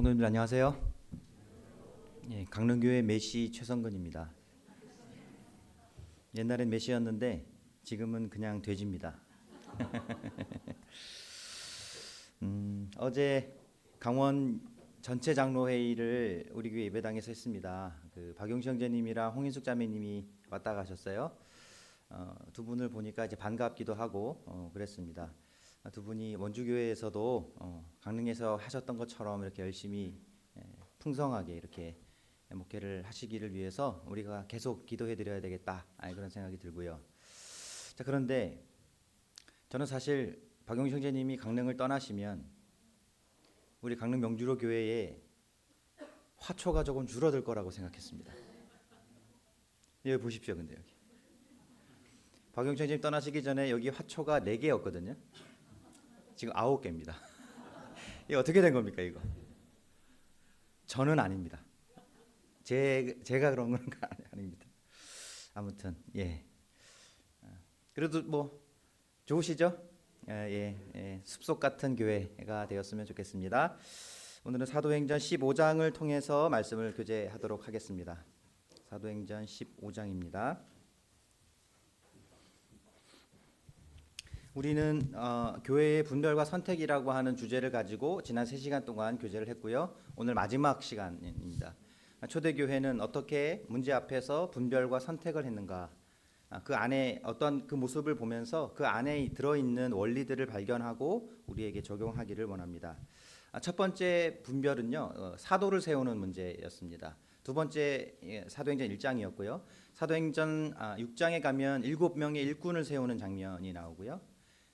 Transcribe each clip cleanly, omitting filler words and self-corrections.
성도님들 안녕하세요. 예, 강릉교회 메시 최성근입니다. 옛날엔 메시였는데 지금은 그냥 돼지입니다. 어제 강원 전체 장로회의를 우리 교회 예배당에서 했습니다. 그 박용시 형제님이랑 홍인숙 자매님이 왔다 가셨어요. 두 분을 보니까 이제 반갑기도 하고 그랬습니다. 두 분이 원주교회에서도 강릉에서 하셨던 것처럼 이렇게 열심히 풍성하게 이렇게 목회를 하시기를 위해서 우리가 계속 기도해 드려야 되겠다 그런 생각이 들고요. 자, 그런데 저는 사실 박용시 형제님이 강릉을 떠나시면 우리 강릉 명주로 교회에 화초가 조금 줄어들 거라고 생각했습니다. 여기 보십시오. 근데 여기 박용시 형제님 떠나시기 전에 여기 화초가 4개였거든요. 지금 9개입니다. 이게 어떻게 된 겁니까 이거? 저는 아닙니다. 제가 그런 건 아닙니다. 아무튼 예. 그래도 뭐 좋으시죠? 숲속 같은 교회가 되었으면 좋겠습니다. 오늘은 사도행전 15장을 통해서 말씀을 교제하도록 하겠습니다. 사도행전 15장입니다. 우리는 교회의 분별과 선택이라고 하는 주제를 가지고 지난 3시간 동안 교제를 했고요. 오늘 마지막 시간입니다. 초대교회는 어떻게 문제 앞에서 분별과 선택을 했는가, 그 안에 어떤 그 모습을 보면서 그 안에 들어있는 원리들을 발견하고 우리에게 적용하기를 원합니다. 첫 번째 분별은요, 사도를 세우는 문제였습니다. 두 번째 사도행전 1장이었고요. 사도행전 6장에 가면 7명의 일꾼을 세우는 장면이 나오고요.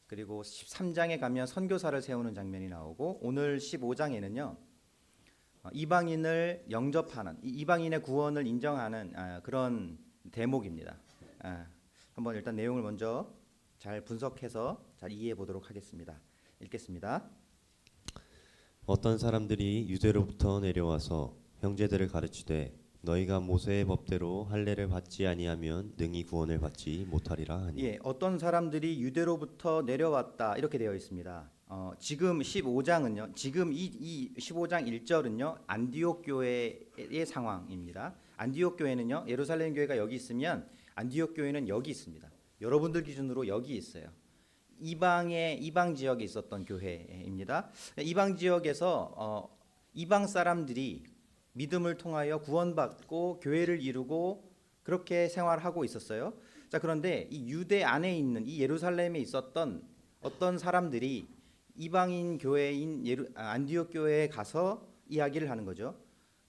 그리고 13장에 가면 선교사를 세우는 장면이 나오고, 오늘 15장에는요 이방인을 영접하는, 이방인의 구원을 인정하는 그런 대목입니다. 한번 일단 내용을 먼저 잘 분석해서 잘 이해해 보도록 하겠습니다. 읽겠습니다. 어떤 사람들이 유대로부터 내려와서 형제들을 가르치되 너희가 모세의 법대로 할례를 받지 아니하면 능히 구원을 받지 못하리라 하니. 예, 어떤 사람들이 유대로부터 내려왔다 이렇게 되어 있습니다. 지금 15장은요. 지금 이 15장 1절은요. 안디옥 교회의 상황입니다. 안디옥 교회는요. 예루살렘 교회가 여기 있으면 안디옥 교회는 여기 있습니다. 여러분들 기준으로 여기 있어요. 이방 지역에 있었던 교회입니다. 이방 지역에서 이방 사람들이 믿음을 통하여 구원받고 교회를 이루고 그렇게 생활하고 있었어요. 자, 그런데 이 유대 안에 있는 이 예루살렘에 있었던 어떤 사람들이 이방인 교회인 안디옥 교회에 가서 이야기를 하는 거죠.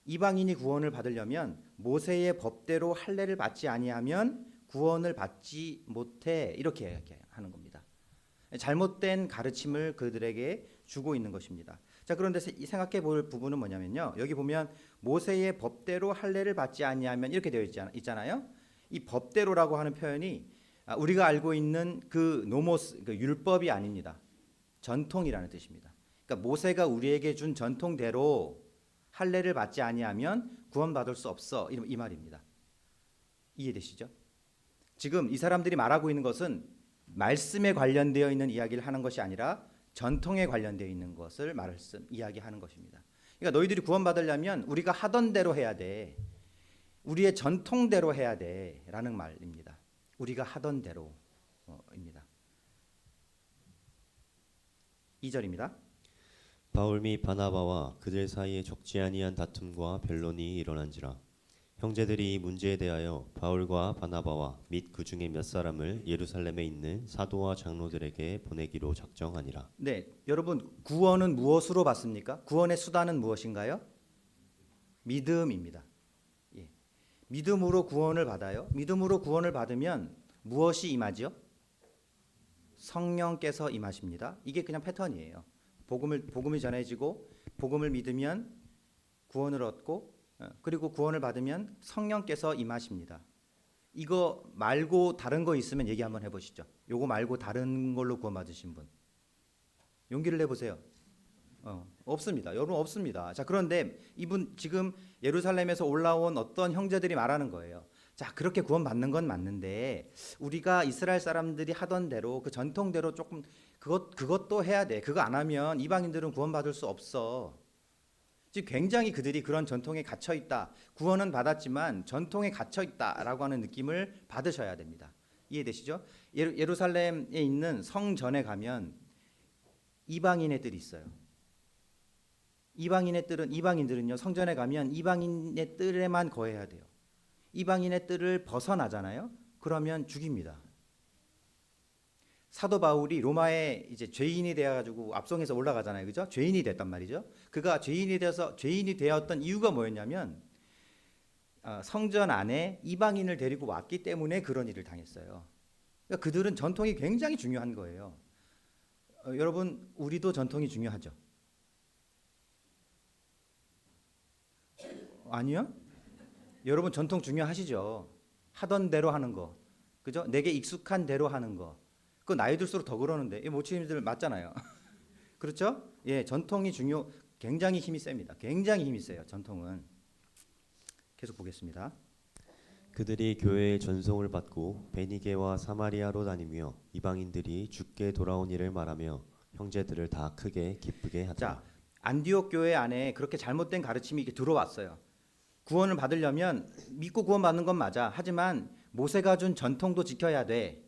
이방인이 구원을 받으려면 모세의 법대로 할례를 받지 아니하면 구원을 받지 못해, 이렇게 하는 겁니다. 잘못된 가르침을 그들에게 주고 있는 것입니다. 자, 그런데 생각해 볼 부분은 뭐냐면요. 여기 보면 모세의 법대로 할례를 받지 아니하면 이렇게 되어 있잖아요. 이 법대로라고 하는 표현이 우리가 알고 있는 그 노모스, 그 율법이 아닙니다. 전통이라는 뜻입니다. 그러니까 모세가 우리에게 준 전통대로 할례를 받지 아니하면 구원받을 수 없어, 이 말입니다. 이해되시죠? 지금 이 사람들이 말하고 있는 것은 말씀에 관련되어 있는 이야기를 하는 것이 아니라 전통에 관련되어 있는 것을 이야기하는 것입니다. 그러니까 너희들이 구원받으려면 우리가 하던 대로 해야 돼. 우리의 전통대로 해야 돼 라는 말입니다. 우리가 하던 대로입니다. 2절입니다. 바울 및 바나바와 그들 사이에 적지 아니한 다툼과 변론이 일어난지라. 형제들이 이 문제에 대하여 바울과 바나바와 및 그 중에 몇 사람을 예루살렘에 있는 사도와 장로들에게 보내기로 작정하니라. 네, 여러분, 구원은 무엇으로 받습니까? 구원의 수단은 무엇인가요? 믿음입니다. 예. 믿음으로 구원을 받아요. 믿음으로 구원을 받으면 무엇이 임하지요? 성령께서 임하십니다. 이게 그냥 패턴이에요. 복음이 전해지고 복음을 믿으면 구원을 얻고, 그리고 구원을 받으면 성령께서 임하십니다. 이거 말고 다른 거 있으면 얘기 한번 해보시죠. 요거 말고 다른 걸로 구원 받으신 분 용기를 내보세요. 없습니다. 여러분, 없습니다. 자, 그런데 이분 지금 예루살렘에서 올라온 어떤 형제들이 말하는 거예요. 자, 그렇게 구원 받는 건 맞는데 우리가 이스라엘 사람들이 하던 대로 그 전통대로 조금 그것도 해야 돼. 그거 안 하면 이방인들은 구원 받을 수 없어. 즉 굉장히 그들이 그런 전통에 갇혀 있다. 구원은 받았지만 전통에 갇혀 있다라고 하는 느낌을 받으셔야 됩니다. 이해되시죠? 예루살렘에 있는 성전에 가면 이방인의 뜰이 있어요. 이방인들은요 성전에 가면 이방인의 뜰에만 거해야 돼요. 이방인의 뜰을 벗어나잖아요. 그러면 죽입니다. 사도 바울이 로마에 이제 죄인이 되어 가지고 압송해서 올라가잖아요. 그죠? 죄인이 됐단 말이죠. 그가 죄인이 되었던 이유가 뭐였냐면 성전 안에 이방인을 데리고 왔기 때문에 그런 일을 당했어요. 그러니까 그들은 전통이 굉장히 중요한 거예요. 여러분 우리도 전통이 중요하죠? 아니요? 여러분 전통 중요하시죠? 하던 대로 하는 거, 그죠? 내게 익숙한 대로 하는 거. 그 나이 들수록 더 그러는데 이 모치님들 맞잖아요. 그렇죠? 예, 전통이 굉장히 힘이 셉니다. 굉장히 힘이 세요. 전통은. 계속 보겠습니다. 그들이 교회의 전송을 받고 베니게와 사마리아로 다니며 이방인들이 주께 돌아온 일을 말하며 형제들을 다 크게 기쁘게 하더라. 자, 안디옥 교회 안에 그렇게 잘못된 가르침이 이렇게 들어왔어요. 구원을 받으려면 믿고 구원받는 건 맞아. 하지만 모세가 준 전통도 지켜야 돼.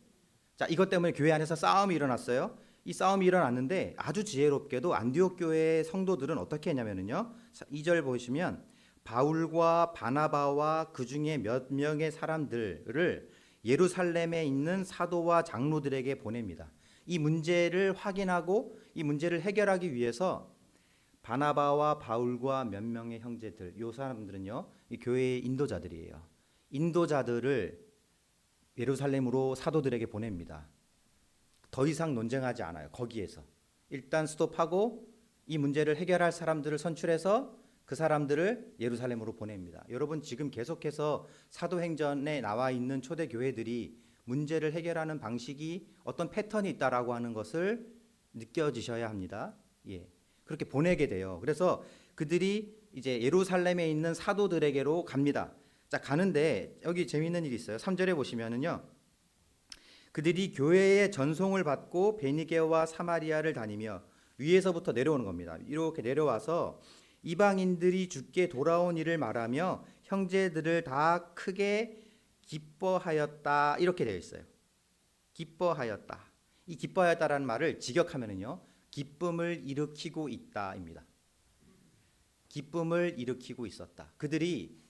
자, 이것 때문에 교회 안에서 싸움이 일어났어요. 이 싸움이 일어났는데 아주 지혜롭게도 안디옥 교회의 성도들은 어떻게 했냐면요. 2절 보시면 바울과 바나바와 그 중에 몇 명의 사람들을 예루살렘에 있는 사도와 장로들에게 보냅니다. 이 문제를 확인하고 이 문제를 해결하기 위해서 바나바와 바울과 몇 명의 형제들, 이 사람들은요, 이 교회의 인도자들이에요. 인도자들을 예루살렘으로 사도들에게 보냅니다. 더 이상 논쟁하지 않아요. 거기에서 일단 스톱하고 이 문제를 해결할 사람들을 선출해서 그 사람들을 예루살렘으로 보냅니다. 여러분 지금 계속해서 사도행전에 나와 있는 초대 교회들이 문제를 해결하는 방식이 어떤 패턴이 있다라고 하는 것을 느껴지셔야 합니다. 예. 그렇게 보내게 돼요. 그래서 그들이 이제 예루살렘에 있는 사도들에게로 갑니다. 자, 가는데 여기 재미있는 일이 있어요. 3절에 보시면은요. 그들이 교회의 전송을 받고 베니게와 사마리아를 다니며 위에서부터 내려오는 겁니다. 이렇게 내려와서 이방인들이 주께 돌아온 일을 말하며 형제들을 다 크게 기뻐하였다. 이렇게 되어 있어요. 기뻐하였다. 이 기뻐하였다라는 말을 직역하면은요. 기쁨을 일으키고 있다입니다. 기쁨을 일으키고 있었다. 그들이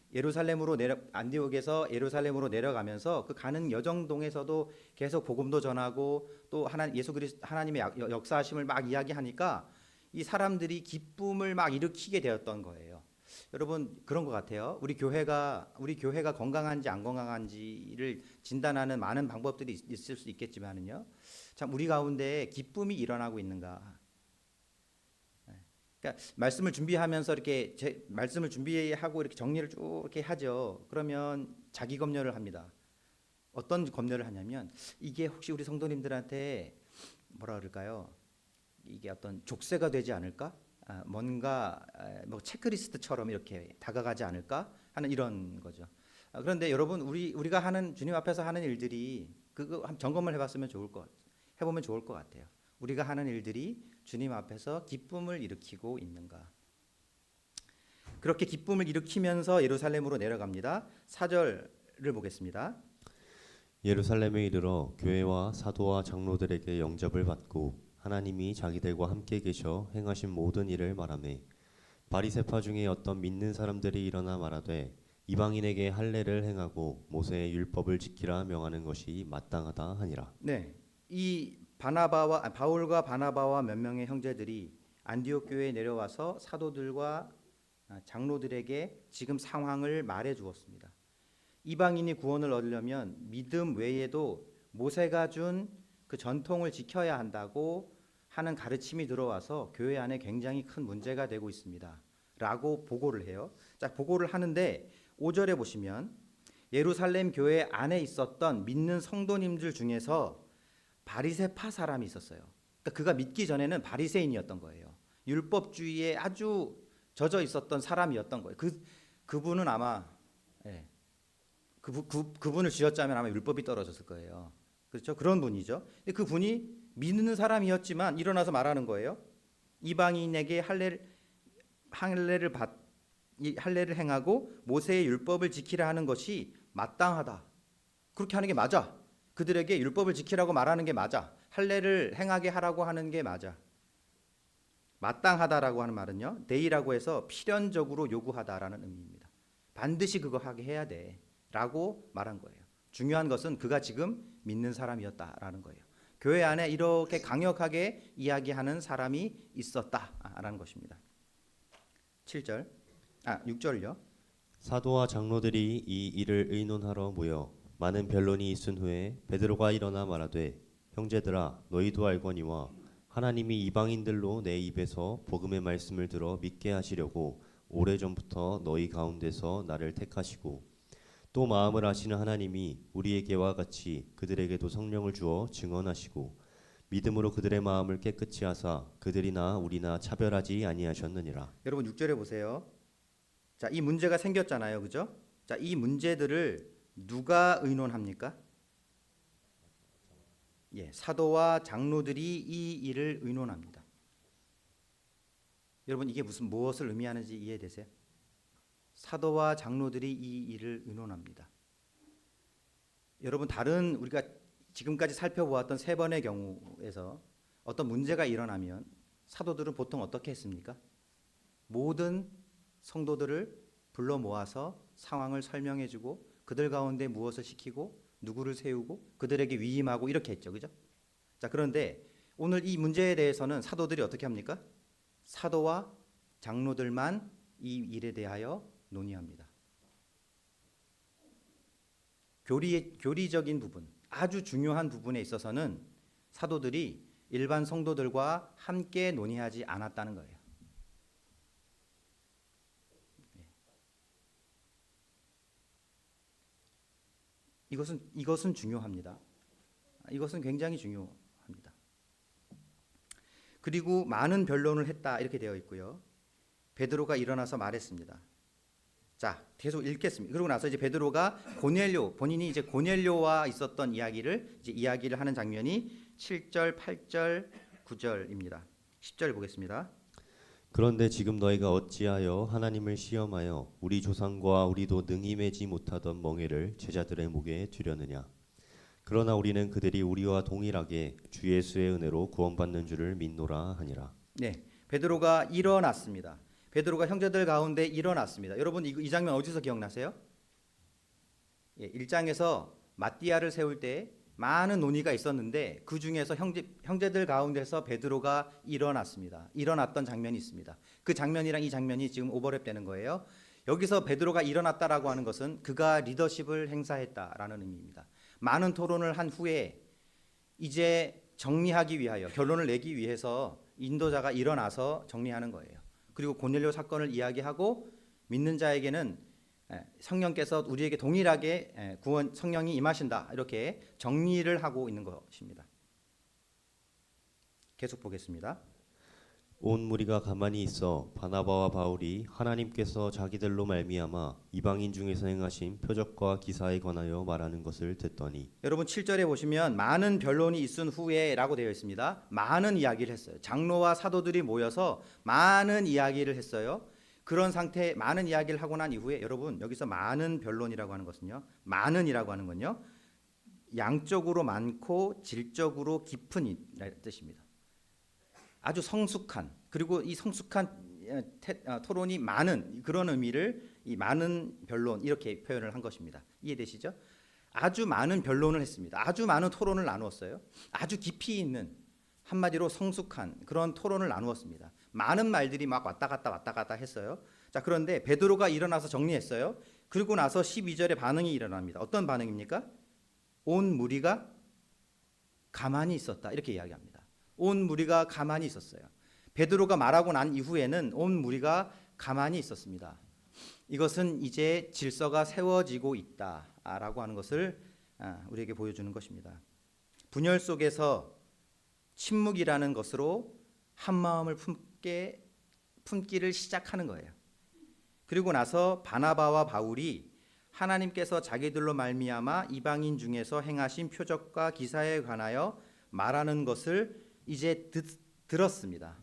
안디옥에서 예루살렘으로 내려가면서 그 가는 여정 동에서도 계속 복음도 전하고 또 하나님의 역사하심을 막 이야기하니까 이 사람들이 기쁨을 막 일으키게 되었던 거예요. 여러분 그런 것 같아요. 우리 교회가 건강한지 안 건강한지를 진단하는 많은 방법들이 있을 수 있겠지만은요. 참 우리 가운데 기쁨이 일어나고 있는가? 그러니까 말씀을 준비하면서 이렇게 말씀을 준비하고 이렇게 정리를 쭉 이렇게 하죠. 그러면 자기 검열을 합니다. 어떤 검열을 하냐면 이게 혹시 우리 성도님들한테 뭐라 그럴까요? 이게 어떤 족쇄가 되지 않을까? 뭔가 뭐 체크리스트처럼 이렇게 다가가지 않을까 하는 이런 거죠. 그런데 여러분 우리가 하는 주님 앞에서 하는 일들이 그거 점검을 해보면 좋을 것 같아요. 우리가 하는 일들이 주님 앞에서 기쁨을 일으키고 있는가? 그렇게 기쁨을 일으키면서 예루살렘으로 내려갑니다. 4절을 보겠습니다. 예루살렘에 이르러 교회와 사도와 장로들에게 영접을 받고 하나님이 자기들과 함께 계셔 행하신 모든 일을 말하매 바리새파 중에 어떤 믿는 사람들이 일어나 말하되 이방인에게 할례를 행하고 모세의 율법을 지키라 명하는 것이 마땅하다 하니라. 네, 이 바울과 바나바와 몇 명의 형제들이 안디옥 교회에 내려와서 사도들과 장로들에게 지금 상황을 말해 주었습니다. 이방인이 구원을 얻으려면 믿음 외에도 모세가 준 그 전통을 지켜야 한다고 하는 가르침이 들어와서 교회 안에 굉장히 큰 문제가 되고 있습니다. 라고 보고를 해요. 자, 보고를 하는데 5절에 보시면 예루살렘 교회 안에 있었던 믿는 성도님들 중에서 바리새파 사람이 있었어요. 그러니까 그가 믿기 전에는 바리새인이었던 거예요. 율법주의에 아주 젖어 있었던 사람이었던 거예요. 그분은 아마 그분을 쥐었자면 아마 율법이 떨어졌을 거예요. 그렇죠? 그런 분이죠. 근데 그 분이 믿는 사람이었지만 일어나서 말하는 거예요. 할례를 받 이 할례를 행하고 모세의 율법을 지키라 하는 것이 마땅하다. 그렇게 하는 게 맞아. 그들에게 율법을 지키라고 말하는 게 맞아. 할례를 행하게 하라고 하는 게 맞아. 마땅하다라고 하는 말은요, 데이라고 해서 필연적으로 요구하다라는 의미입니다. 반드시 그거 하게 해야 돼라고 말한 거예요. 중요한 것은 그가 지금 믿는 사람이었다라는 거예요. 교회 안에 이렇게 강력하게 이야기하는 사람이 있었다라는 것입니다. 6절요. 사도와 장로들이 이 일을 의논하러 모여 많은 변론이 있은 후에 베드로가 일어나 말하되 형제들아 너희도 알거니와 하나님이 이방인들로 내 입에서 복음의 말씀을 들어 믿게 하시려고 오래전부터 너희 가운데서 나를 택하시고 또 마음을 아시는 하나님이 우리에게와 같이 그들에게도 성령을 주어 증언하시고 믿음으로 그들의 마음을 깨끗이 하사 그들이나 우리나 차별하지 아니하셨느니라. 여러분 6절에 보세요. 자, 이 문제가 생겼잖아요. 그죠? 자, 이 문제들을 누가 의논합니까? 예, 사도와 장로들이 이 일을 의논합니다. 여러분 이게 무엇을 의미하는지 이해되세요? 사도와 장로들이 이 일을 의논합니다. 여러분 다른 우리가 지금까지 살펴보았던 세 번의 경우에서 어떤 문제가 일어나면 사도들은 보통 어떻게 했습니까? 모든 성도들을 불러 모아서 상황을 설명해주고 그들 가운데 무엇을 시키고 누구를 세우고 그들에게 위임하고 이렇게 했죠, 그죠? 자, 그런데 오늘 이 문제에 대해서는 사도들이 어떻게 합니까? 사도와 장로들만 이 일에 대하여 논의합니다. 교리적인 부분, 아주 중요한 부분에 있어서는 사도들이 일반 성도들과 함께 논의하지 않았다는 거예요. 이것은 중요합니다. 이것은 굉장히 중요합니다. 그리고 많은 변론을 했다 이렇게 되어 있고요. 베드로가 일어나서 말했습니다. 자, 계속 읽겠습니다. 그러고 나서 이제 베드로가 본인이 이제 고넬료와 있었던 이야기를 하는 장면이 7절, 8절, 9절입니다. 10절 보겠습니다. 그런데 지금 너희가 어찌하여 하나님을 시험하여 우리 조상과 우리도 능히 매지 못하던 멍에를 제자들의 목에 두려느냐. 그러나 우리는 그들이 우리와 동일하게 주 예수의 은혜로 구원받는 줄을 믿노라 하니라. 네, 베드로가 일어났습니다. 베드로가 형제들 가운데 일어났습니다. 여러분 이 장면 어디서 기억나세요? 예, 1장에서 마띠아를 세울 때 많은 논의가 있었는데 그 중에서 형제들 가운데서 베드로가 일어났습니다. 일어났던 장면이 있습니다. 그 장면이랑 이 장면이 지금 오버랩되는 거예요. 여기서 베드로가 일어났다라고 하는 것은 그가 리더십을 행사했다라는 의미입니다. 많은 토론을 한 후에 이제 정리하기 위하여 결론을 내기 위해서 인도자가 일어나서 정리하는 거예요. 그리고 고넬료 사건을 이야기하고 믿는 자에게는 성령께서 우리에게 동일하게 구원 성령이 임하신다 이렇게 정리를 하고 있는 것입니다. 계속 보겠습니다. 온 무리가 가만히 있어 바나바와 바울이 하나님께서 자기들로 말미암아 이방인 중에서 행하신 표적과 기사에 관하여 말하는 것을 듣더니 여러분 7절에 보시면 많은 변론이 있은 후에라고 되어 있습니다. 많은 이야기를 했어요. 장로와 사도들이 모여서 많은 이야기를 했어요. 그런 상태에 많은 이야기를 하고 난 이후에 여러분 여기서 많은 변론이라고 하는 것은요. 많은이라고 하는 건요. 양적으로 많고 질적으로 깊은 뜻입니다. 아주 성숙한 그리고 이 성숙한 토론이 많은 그런 의미를 이 많은 변론 이렇게 표현을 한 것입니다. 이해되시죠? 아주 많은 변론을 했습니다. 아주 많은 토론을 나누었어요. 아주 깊이 있는 한마디로 성숙한 그런 토론을 나누었습니다. 많은 말들이 막 왔다 갔다 했어요. 자, 그런데 베드로가 일어나서 정리했어요. 그리고 나서 12절에 반응이 일어납니다. 어떤 반응입니까? 온 무리가 가만히 있었다 이렇게 이야기합니다. 온 무리가 가만히 있었어요. 베드로가 말하고 난 이후에는 온 무리가 가만히 있었습니다. 이것은 이제 질서가 세워지고 있다라고 하는 것을 우리에게 보여주는 것입니다. 분열 속에서 침묵이라는 것으로 한 마음을 품기를 시작하는 거예요. 그리고 나서 바나바와 바울이 하나님께서 자기들로 말미암아 이방인 중에서 행하신 표적과 기사에 관하여 말하는 것을 이제 들었습니다.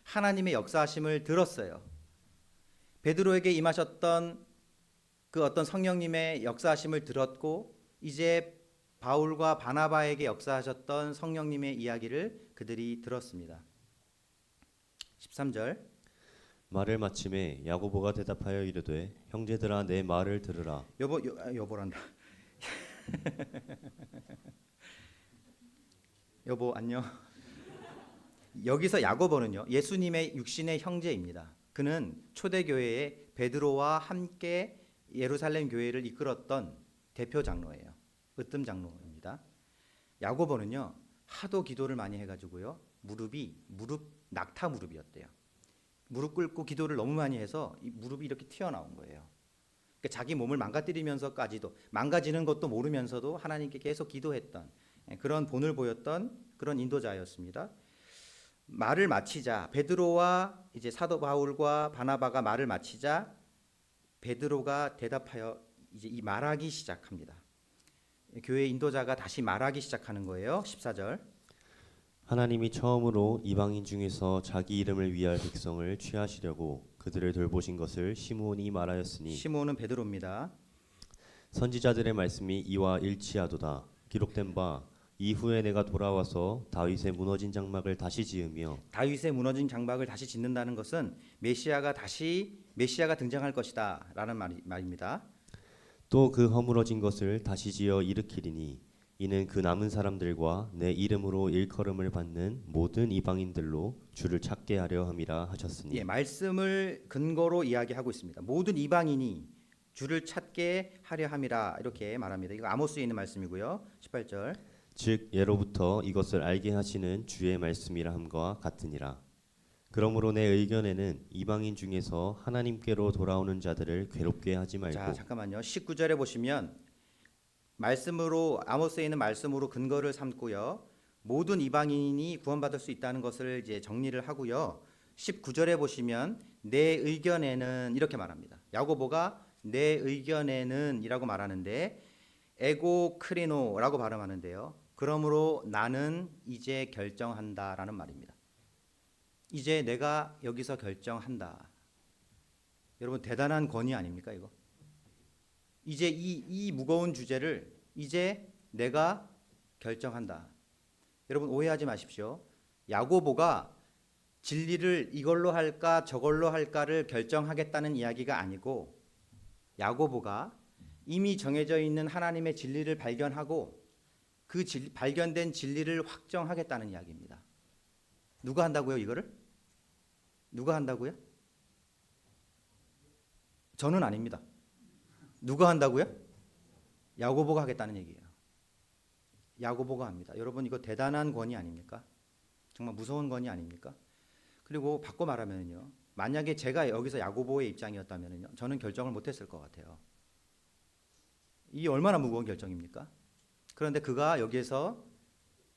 하나님의 역사하심을 들었어요. 베드로에게 임하셨던 그 어떤 성령님의 역사하심을 들었고 이제 바울과 바나바에게 역사하셨던 성령님의 이야기를 그들이 들었습니다. 13절 말을 마침에 야고보가 대답하여 이르되 형제들아 내 말을 들으라. 여보란다. 여보 안녕. 여기서 야고보는요 예수님의 육신의 형제입니다. 그는 초대교회의 베드로와 함께 예루살렘 교회를 이끌었던 대표 장로예요. 으뜸 장로입니다. 야고보는요 하도 기도를 많이 해가지고요 무릎 낙타 무릎이었대요. 무릎 꿇고 기도를 너무 많이 해서 이 무릎이 이렇게 튀어나온 거예요. 그러니까 자기 몸을 망가뜨리면서까지도 망가지는 것도 모르면서도 하나님께 계속 기도했던 그런 본을 보였던 그런 인도자였습니다. 말을 마치자 베드로와 이제 사도 바울과 바나바가 말을 마치자 베드로가 대답하여 이제 이 말하기 시작합니다. 교회 인도자가 다시 말하기 시작하는 거예요. 14절. 하나님이 처음으로 이방인 중에서 자기 이름을 위할 백성을 취하시려고 그들을 돌보신 것을 시므온이 말하였으니 시몬은 베드로입니다. 선지자들의 말씀이 이와 일치하도다. 기록된 바 이후에 내가 돌아와서 다윗의 무너진 장막을 다시 지으며 다윗의 무너진 장막을 다시 짓는다는 것은 메시아가 등장할 것이다라는 말입니다. 또 그 허물어진 것을 다시 지어 일으키리니 이는 그 남은 사람들과 내 이름으로 일컬음을 받는 모든 이방인들로 주를 찾게 하려 함이라 하셨으니. 예, 말씀을 근거로 이야기하고 있습니다. 모든 이방인이 주를 찾게 하려 함이라 이렇게 말합니다. 이거 아모스에 있는 말씀이고요. 18절. 즉 예로부터 이것을 알게 하시는 주의 말씀이라 함과 같으니라. 그러므로 내 의견에는 이방인 중에서 하나님께로 돌아오는 자들을 괴롭게 하지 말고. 자, 잠깐만요. 19절에 보시면 말씀으로 아모스에 있는 말씀으로 근거를 삼고요. 모든 이방인이 구원받을 수 있다는 것을 이제 정리를 하고요. 19절에 보시면 내 의견에는 이렇게 말합니다. 야고보가 내 의견에는이라고 말하는데 에고 크리노라고 발음하는데요. 그러므로 나는 이제 결정한다라는 말입니다. 이제 내가 여기서 결정한다. 여러분 대단한 권위 아닙니까 이거? 이제 이 무거운 주제를 이제 내가 결정한다. 여러분 오해하지 마십시오. 야고보가 진리를 이걸로 할까 저걸로 할까를 결정하겠다는 이야기가 아니고 야고보가 이미 정해져 있는 하나님의 진리를 발견하고 그 발견된 진리를 확정하겠다는 이야기입니다. 누가 한다고요 이거를? 누가 한다고요? 저는 아닙니다. 누가 한다고요? 야고보가 하겠다는 얘기예요. 야고보가 합니다. 여러분 이거 대단한 권위 아닙니까? 정말 무서운 권위 아닙니까? 그리고 바꿔 말하면요. 만약에 제가 여기서 야고보의 입장이었다면요. 저는 결정을 못했을 것 같아요. 이 얼마나 무거운 결정입니까? 그런데 그가 여기에서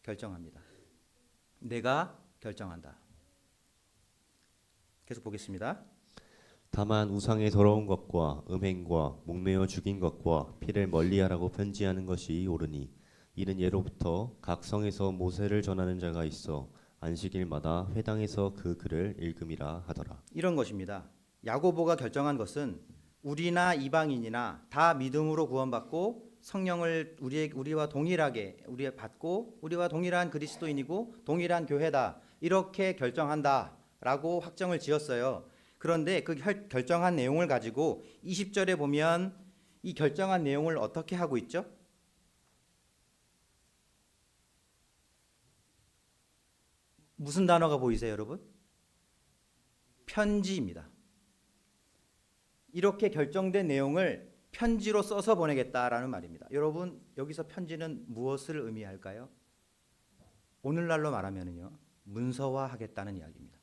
결정합니다. 내가 결정한다. 계속 보겠습니다. 다만 우상의 더러운 것과 음행과 목매어 죽인 것과 피를 멀리하라고 편지하는 것이 옳으니 이는 예로부터 각 성에서 모세를 전하는 자가 있어 안식일마다 회당에서 그 글을 읽음이라 하더라. 이런 것입니다. 야고보가 결정한 것은 우리나 이방인이나 다 믿음으로 구원받고 성령을 우리와 동일하게 받고 우리와 동일한 그리스도인이고 동일한 교회다 이렇게 결정한다라고 확정을 지었어요. 그런데 그 결정한 내용을 가지고 20절에 보면 이 결정한 내용을 어떻게 하고 있죠? 무슨 단어가 보이세요, 여러분? 편지입니다. 이렇게 결정된 내용을 편지로 써서 보내겠다라는 말입니다. 여러분, 여기서 편지는 무엇을 의미할까요? 오늘날로 말하면요, 문서화하겠다는 이야기입니다.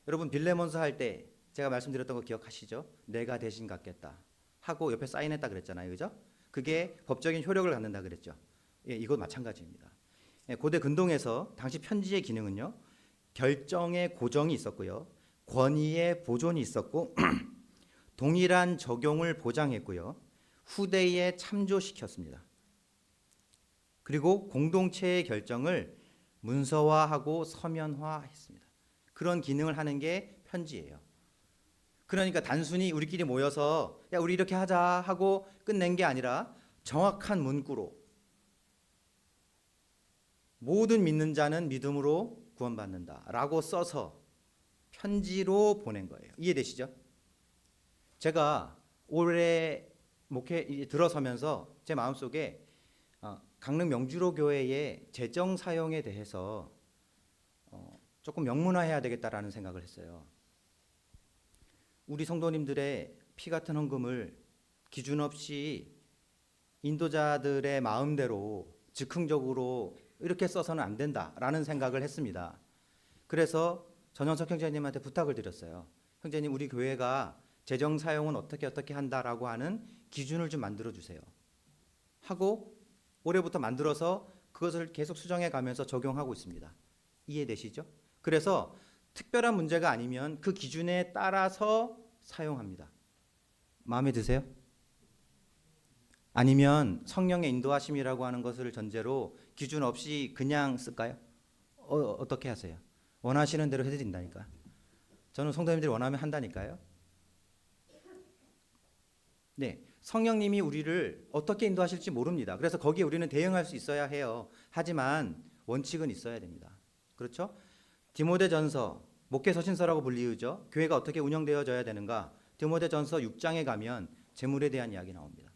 여러분, 빌레몬서 할 때 제가 말씀드렸던 거 기억하시죠? 내가 대신 갖겠다 하고 옆에 사인했다 그랬잖아요, 그죠? 그게 법적인 효력을 갖는다 그랬죠. 예, 이거 마찬가지입니다. 예, 고대 근동에서 당시 편지의 기능은요, 결정의 고정이 있었고요, 권위의 보존이 있었고, 동일한 적용을 보장했고요, 후대에 참조시켰습니다. 그리고 공동체의 결정을 문서화하고 서면화했습니다. 그런 기능을 하는 게 편지예요. 그러니까 단순히 우리끼리 모여서 야 우리 이렇게 하자 하고 끝낸 게 아니라 정확한 문구로 모든 믿는 자는 믿음으로 구원받는다라고 써서 편지로 보낸 거예요. 이해되시죠? 제가 올해 목회 이제 들어서면서 제 마음속에 강릉 명주로 교회의 재정 사용에 대해서 조금 명문화해야 되겠다라는 생각을 했어요. 우리 성도님들의 피 같은 헌금을 기준 없이 인도자들의 마음대로 즉흥적으로 이렇게 써서는 안 된다라는 생각을 했습니다. 그래서 전영석 형제님한테 부탁을 드렸어요. 형제님, 우리 교회가 재정 사용은 어떻게 한다라고 하는 기준을 좀 만들어 주세요. 하고 올해부터 만들어서 그것을 계속 수정해 가면서 적용하고 있습니다. 이해되시죠? 그래서 특별한 문제가 아니면 그 기준에 따라서 사용합니다. 마음에 드세요? 아니면 성령의 인도하심이라고 하는 것을 전제로 기준 없이 그냥 쓸까요? 어떻게 하세요? 원하시는 대로 해드린다니까. 저는 성도님들이 원하면 한다니까요. 네, 성령님이 우리를 어떻게 인도하실지 모릅니다. 그래서 거기에 우리는 대응할 수 있어야 해요. 하지만 원칙은 있어야 됩니다. 그렇죠? 디모데전서, 목회 서신서라고 불리우죠. 교회가 어떻게 운영되어져야 되는가? 디모데전서 6장에 가면 재물에 대한 이야기 나옵니다.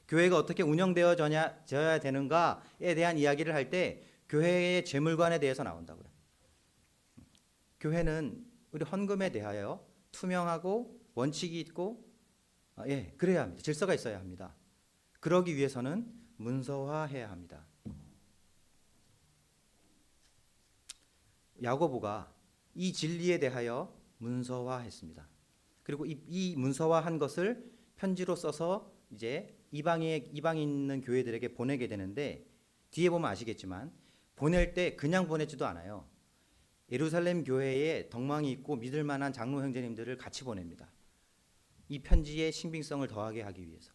교회가 어떻게 운영되어져야 되는가에 대한 이야기를 할 때 교회의 재물관에 대해서 나온다고요. 교회는 우리 헌금에 대하여 투명하고 원칙이 있고 그래야 합니다. 질서가 있어야 합니다. 그러기 위해서는 문서화해야 합니다. 야고보가 이 진리에 대하여 문서화했습니다. 그리고 이 문서화한 것을 편지로 써서 이제 이방에 있는 교회들에게 보내게 되는데 뒤에 보면 아시겠지만 보낼 때 그냥 보내지도 않아요. 예루살렘 교회에 덕망이 있고 믿을 만한 장로 형제님들을 같이 보냅니다. 이 편지의 신빙성을 더하게 하기 위해서.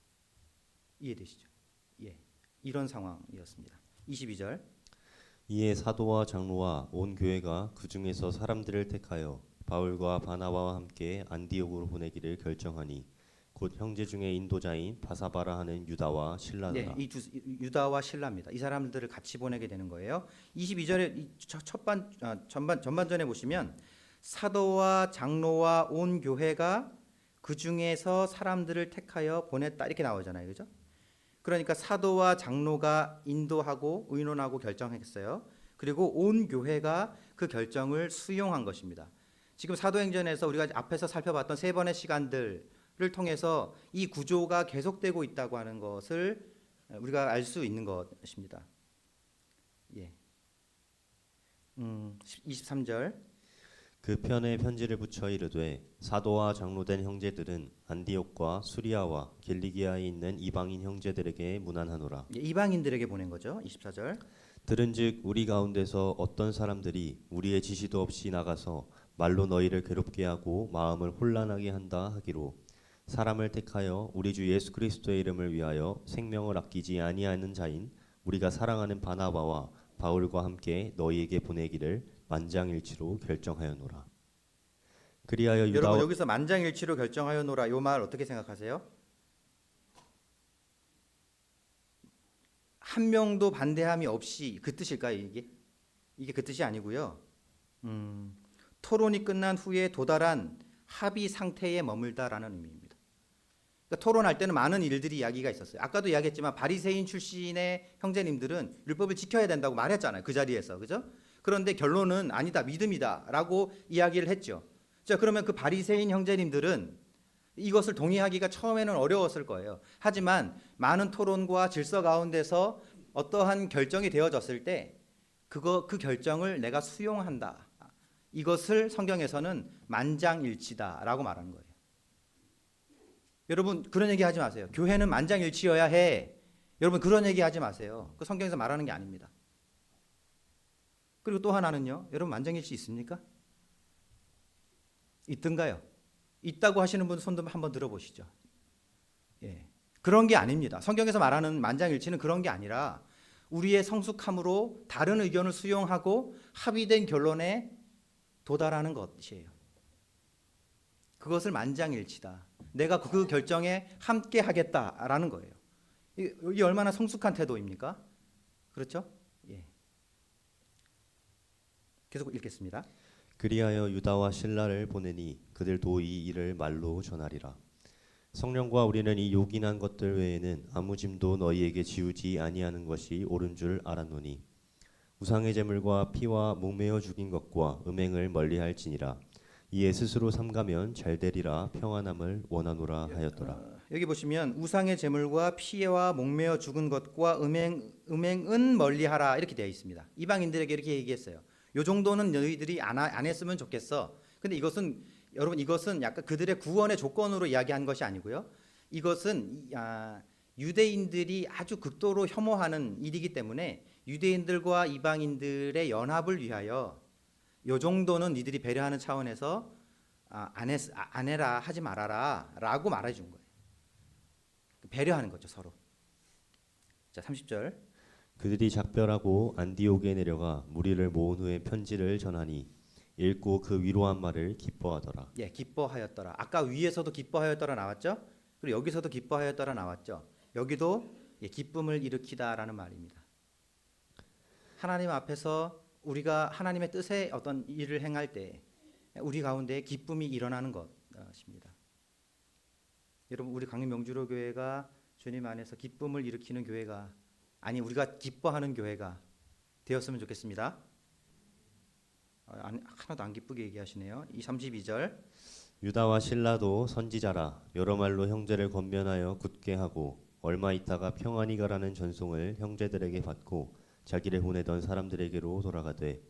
이해되시죠? 예, 이런 상황이었습니다. 22절. 이에 사도와 장로와 온 교회가 그 중에서 사람들을 택하여 바울과 바나바와 함께 안디옥으로 보내기를 결정하니 곧 형제 중에 인도자인 바사바라 하는 유다와 실라더라. 네, 유다와 실라입니다. 이 사람들을 같이 보내게 되는 거예요. 22절에 전반전에 보시면 사도와 장로와 온 교회가 그 중에서 사람들을 택하여 보냈다 이렇게 나오잖아요, 그죠? 그러니까 사도와 장로가 인도하고 의논하고 결정했어요. 그리고 온 교회가 그 결정을 수용한 것입니다. 지금 사도행전에서 우리가 앞에서 살펴봤던 세 번의 시간들을 통해서 이 구조가 계속되고 있다고 하는 것을 우리가 알 수 있는 것입니다. 예. 23절. 그 편에 편지를 붙여 이르되 사도와 장로된 형제들은 안디옥과 수리아와 길리기아에 있는 이방인 형제들에게 문안하노라. 이방인들에게 보낸 거죠. 24절. 들은즉 우리 가운데서 어떤 사람들이 우리의 지시도 없이 나가서 말로 너희를 괴롭게 하고 마음을 혼란하게 한다 하기로 사람을 택하여 우리 주 예수 그리스도의 이름을 위하여 생명을 아끼지 아니하는 자인 우리가 사랑하는 바나바와 바울과 함께 너희에게 보내기를 만장일치로 결정하여노라. 그리하여 여러분 여기서 만장일치로 결정하여노라 이 말 어떻게 생각하세요? 한 명도 반대함이 없이 그 뜻일까요? 이게 그 뜻이 아니고요. 토론이 끝난 후에 도달한 합의 상태에 머물다라는 의미입니다. 그러니까 토론할 때는 많은 일들이 이야기가 있었어요. 아까도 이야기했지만 바리새인 출신의 형제님들은 율법을 지켜야 된다고 말했잖아요. 그 자리에서. 그죠? 그런데 결론은 아니다. 믿음이다라고 이야기를 했죠. 자, 그러면 그 바리새인 형제님들은 이것을 동의하기가 처음에는 어려웠을 거예요. 하지만 많은 토론과 질서 가운데서 어떠한 결정이 되어졌을 때 그 결정을 내가 수용한다. 이것을 성경에서는 만장일치다라고 말하는 거예요. 여러분 그런 얘기 하지 마세요. 교회는 만장일치여야 해. 여러분 그런 얘기 하지 마세요. 그 성경에서 말하는 게 아닙니다. 그리고 또 하나는요. 여러분 만장일치 있습니까? 있던가요? 있다고 하시는 분 손 좀 한번 들어보시죠. 예, 그런 게 아닙니다. 성경에서 말하는 만장일치는 그런 게 아니라 우리의 성숙함으로 다른 의견을 수용하고 합의된 결론에 도달하는 것이에요. 그것을 만장일치다. 내가 그 결정에 함께 하겠다라는 거예요. 이게 얼마나 성숙한 태도입니까? 그렇죠? 예. 계속 읽겠습니다. 그리하여 유다와 실라를 보내니 그들도 이 일을 말로 전하리라. 성령과 우리는 이 요긴한 것들 외에는 아무 짐도 너희에게 지우지 아니하는 것이 옳은 줄 알았노니 우상의 제물과 피와 목매어 죽인 것과 음행을 멀리할지니라. 이에 스스로 삼가면 잘되리라 평안함을 원하노라 하였더라. 여기 보시면 우상의 제물과 피와 목매어 죽은 것과 음행은 멀리하라 이렇게 되어 있습니다. 이방인들에게 이렇게 얘기했어요. 요 정도는 너희들이 안 했으면 좋겠어. 근데 이것은 여러분 이것은 약간 그들의 구원의 조건으로 이야기한 것이 아니고요. 이것은 유대인들이 아주 극도로 혐오하는 일이기 때문에 유대인들과 이방인들의 연합을 위하여 요 정도는 니들이 배려하는 차원에서 안 해라 하지 말아라라고 말해준 거예요. 배려하는 거죠 서로. 자 30절. 그들이 작별하고 안디옥에 내려가 무리를 모은 후에 편지를 전하니 읽고 그 위로한 말을 기뻐하더라. 예, 기뻐하였더라. 아까 위에서도 기뻐하였더라 나왔죠? 그리고 여기서도 기뻐하였더라 나왔죠? 여기도 기쁨을 일으키다라는 말입니다. 하나님 앞에서 우리가 하나님의 뜻에 어떤 일을 행할 때 우리 가운데 기쁨이 일어나는 것입니다. 여러분 우리 강림명주로 교회가 주님 안에서 기쁨을 일으키는 교회가 아니 우리가 기뻐하는 교회가 되었으면 좋겠습니다. 하나도 안 기쁘게 얘기하시네요. 이 32절. 유다와 실라도 선지자라 여러 말로 형제를 권면하여 굳게 하고 얼마 있다가 평안히 가라는 전송을 형제들에게 받고 자기를 보내던 사람들에게로 돌아가되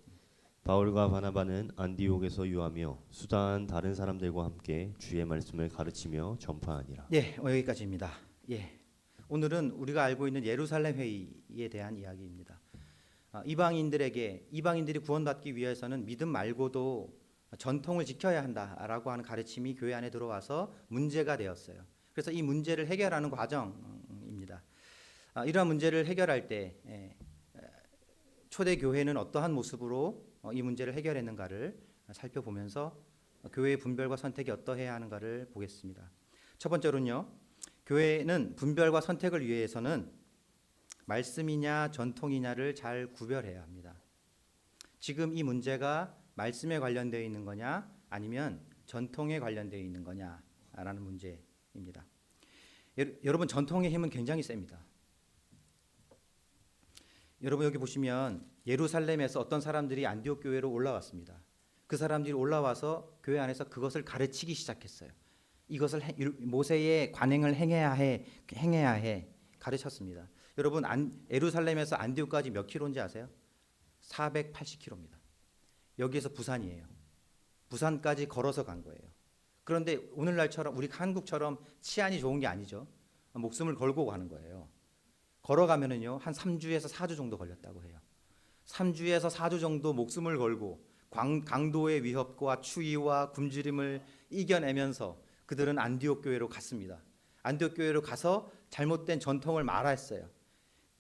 바울과 바나바는 안디옥에서 유하며 수다한 다른 사람들과 함께 주의 말씀을 가르치며 전파하니라. 예, 여기까지입니다. 예. 오늘은 우리가 알고 있는 예루살렘 회의에 대한 이야기입니다. 이방인들이 구원받기 위해서는 믿음 말고도 전통을 지켜야 한다라고 하는 가르침이 교회 안에 들어와서 문제가 되었어요. 그래서 이 문제를 해결하는 과정입니다. 이러한 문제를 해결할 때 초대 교회는 어떠한 모습으로 이 문제를 해결했는가를 살펴보면서 교회의 분별과 선택이 어떠해야 하는가를 보겠습니다. 첫 번째로는요. 교회는 분별과 선택을 위해서는 말씀이냐 전통이냐를 잘 구별해야 합니다. 지금 이 문제가 말씀에 관련되어 있는 거냐 아니면 전통에 관련되어 있는 거냐라는 문제입니다. 여러분 전통의 힘은 굉장히 셉니다. 여러분 여기 보시면 예루살렘에서 어떤 사람들이 안디옥 교회로 올라왔습니다. 그 사람들이 올라와서 교회 안에서 그것을 가르치기 시작했어요. 이것을 모세의 관행을 행해야 해 가르쳤습니다. 여러분 예루살렘에서 안디옥까지 몇 킬로인지 아세요? 480킬로입니다. 여기에서 부산이에요. 부산까지 걸어서 간 거예요. 그런데 오늘날처럼 우리 한국처럼 치안이 좋은 게 아니죠. 목숨을 걸고 가는 거예요. 걸어가면은요 한 3주에서 4주 정도 걸렸다고 해요. 3주에서 4주 정도 목숨을 걸고 강도의 위협과 추위와 굶주림을 이겨내면서 그들은 안디옥 교회로 갔습니다. 안디옥 교회로 가서 잘못된 전통을 말했어요.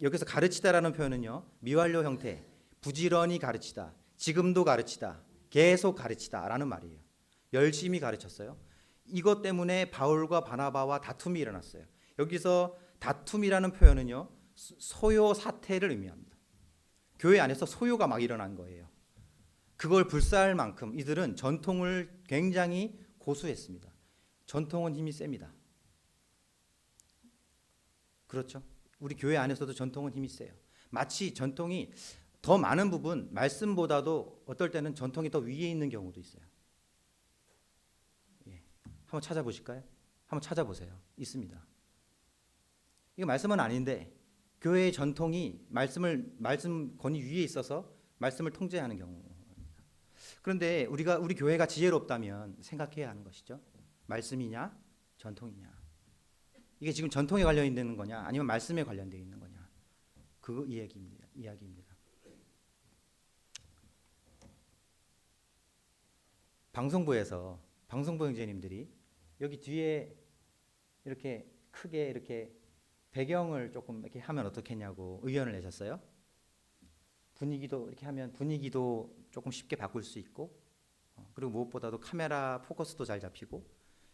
여기서 가르치다라는 표현은요 미완료 형태, 부지런히 가르치다, 지금도 가르치다, 계속 가르치다라는 말이에요. 열심히 가르쳤어요. 이것 때문에 바울과 바나바와 다툼이 일어났어요. 여기서 다툼이라는 표현은요 소요 사태를 의미합니다. 교회 안에서 소요가 막 일어난 거예요. 그걸 불사할 만큼 이들은 전통을 굉장히 고수했습니다. 전통은 힘이 셉니다. 그렇죠? 우리 교회 안에서도 전통은 힘이 세요. 마치 전통이 더 많은 부분 말씀보다도 어떨 때는 전통이 더 위에 있는 경우도 있어요. 예. 한번 찾아보실까요? 한번 찾아보세요. 있습니다. 이거 말씀은 아닌데 교회의 전통이 말씀 권위 위에 있어서 말씀을 통제하는 경우입니다. 그런데 우리 교회가 지혜롭다면 생각해야 하는 것이죠. 말씀이냐 전통이냐. 이게 지금 전통에 관련 있는 거냐 아니면 말씀에 관련되어 있는 거냐. 그 이야기입니다. 방송부에서 방송부 형제님들이 여기 뒤에 이렇게 크게 이렇게 배경을 조금 이렇게 하면 어떻겠냐고 의견을 내셨어요. 분위기도 이렇게 하면 분위기도 조금 쉽게 바꿀 수 있고 그리고 무엇보다도 카메라 포커스도 잘 잡히고